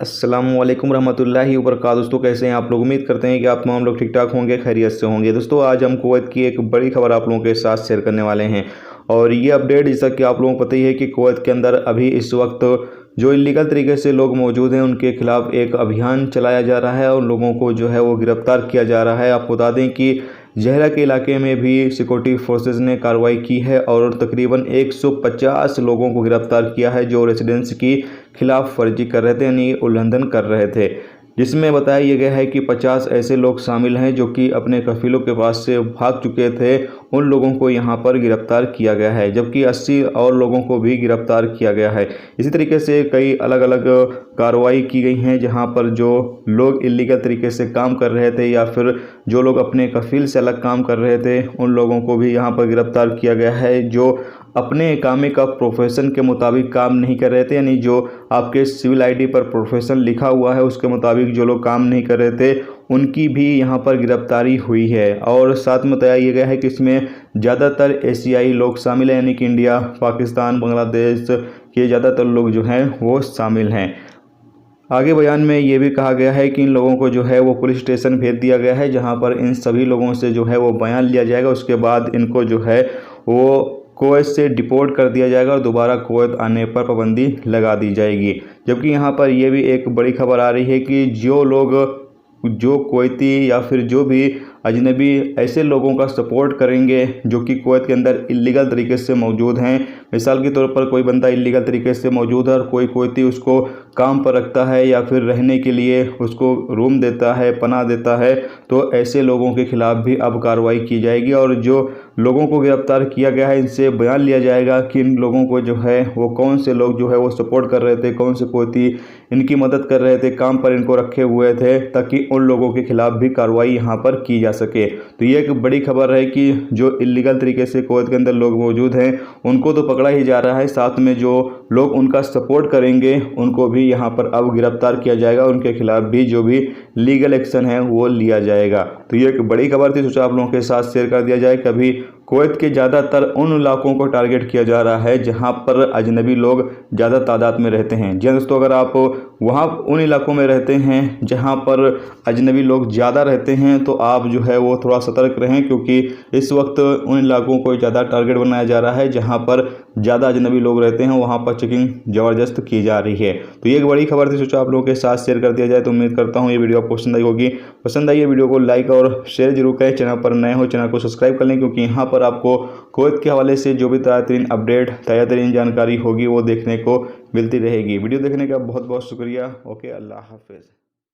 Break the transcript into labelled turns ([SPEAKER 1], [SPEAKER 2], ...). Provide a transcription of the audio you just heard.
[SPEAKER 1] अस्सलामुअलैकुम रहमतुल्लाहि वबरकातुहू। दोस्तों कैसे हैं आप लोग। उम्मीद करते हैं कि आप तमाम लोग ठीक ठाक होंगे, खैरियत से होंगे। दोस्तों आज हम कुवैत की एक बड़ी खबर आप लोगों के साथ शेयर करने वाले हैं और ये अपडेट जैसा कि आप लोगों को पता ही है कि कुवैत के अंदर अभी इस वक्त जो इलीगल तरीके से लोग मौजूद हैं उनके खिलाफ एक अभियान चलाया जा रहा है और लोगों को जो है वो गिरफ्तार किया जा रहा है। आपको बता दें कि जहरा के इलाके में भी सिक्योरिटी फोर्सेस ने कार्रवाई की है और तकरीबन 150 लोगों को गिरफ्तार किया है जो रेजिडेंस की खिलाफ वर्जी कर रहे थे, यानी उल्लंघन कर रहे थे, जिसमें बताया यह गया है कि 50 ऐसे लोग शामिल हैं जो कि अपने कफीलों के पास से भाग चुके थे। उन लोगों को यहां पर गिरफ्तार किया गया है, जबकि 80 और लोगों को भी गिरफ्तार किया गया है। इसी तरीके से कई अलग अलग कार्रवाई की गई हैं जहां पर जो लोग इलीगल तरीके से काम कर रहे थे या फिर जो लोग अपने कफील से अलग काम कर रहे थे उन लोगों को भी यहां पर गिरफ्तार किया गया है जो अपने कामे का प्रोफेशन के मुताबिक काम नहीं कर रहे थे, यानी जो आपके सिविल आईडी पर प्रोफेशन लिखा हुआ है उसके मुताबिक जो लोग काम नहीं कर रहे थे उनकी भी यहां पर गिरफ्तारी हुई है। और साथ में बताया यह गया है कि इसमें ज़्यादातर एशियाई लोग शामिल हैं, यानी कि इंडिया, पाकिस्तान, बांग्लादेश के ज़्यादातर लोग जो हैं वो शामिल हैं। आगे बयान में ये भी कहा गया है कि इन लोगों को जो है वो पुलिस स्टेशन भेज दिया गया है जहां पर इन सभी लोगों से जो है वो बयान लिया जाएगा। उसके बाद इनको जो है वो कुवैत से डिपोर्ट कर दिया जाएगा और दोबारा कुवैत आने पर पाबंदी लगा दी जाएगी। जबकि यहाँ पर यह भी एक बड़ी खबर आ रही है कि जो कुवैती या फिर जो भी अजनबी ऐसे लोगों का सपोर्ट करेंगे जो कि कुवैत के अंदर इलीगल तरीके से मौजूद हैं। मिसाल के तौर पर कोई बंदा इलीगल तरीके से मौजूद है और कोई कुवैती उसको काम पर रखता है या फिर रहने के लिए उसको रूम देता है, पनाह देता है, तो ऐसे लोगों के खिलाफ भी अब कार्रवाई की जाएगी। और जो लोगों को गिरफ्तार किया गया है इनसे बयान लिया जाएगा कि इन लोगों को जो है वो कौन से लोग जो है वो सपोर्ट कर रहे थे, कौन से कुवैती इनकी मदद कर रहे थे, काम पर इनको रखे हुए थे, ताकि उन लोगों के खिलाफ भी कार्रवाई यहाँ पर की जा सके। तो ये एक बड़ी खबर है कि जो इलीगल तरीके से कुवैत के अंदर लोग मौजूद हैं उनको तो पकड़ा ही जा रहा है, साथ में जो लोग उनका सपोर्ट करेंगे उनको भी यहाँ पर अब गिरफ्तार किया जाएगा, उनके खिलाफ भी जो भी लीगल एक्शन है वो लिया जाएगा। तो ये एक बड़ी खबर थी, सोचा आप लोगों के साथ शेयर कर दिया जाए। कभी कुवैत के ज़्यादातर उन इलाकों को टारगेट किया जा रहा है जहां पर अजनबी लोग ज़्यादा तादाद में रहते हैं। जी दोस्तों, अगर आप वहां उन इलाकों में रहते हैं जहां पर अजनबी लोग ज़्यादा रहते हैं तो आप जो है वो थोड़ा सतर्क रहें, क्योंकि इस वक्त उन इलाकों को ज़्यादा टारगेट बनाया जा रहा है जहाँ पर ज़्यादा अजनबी लोग रहते हैं, वहाँ पर चेकिंग ज़बरदस्त की जा रही है। तो ये एक बड़ी खबर थी, सोचा आप लोगों के साथ शेयर कर दिया जाए। तो उम्मीद करता हूँ ये वीडियो आपको पसंद आई होगी। पसंद आई ये वीडियो को लाइक और शेयर जरूर करें। चैनल पर नए हो चैनल को सब्सक्राइब कर लें, क्योंकि यहाँ पर आपको कुवैत के हवाले से जो भी ताज़ा तरीन अपडेट, ताज़ा तरीन जानकारी होगी वो देखने को मिलती रहेगी। वीडियो देखने का बहुत बहुत शुक्रिया। ओके, अल्लाह हाफिज़।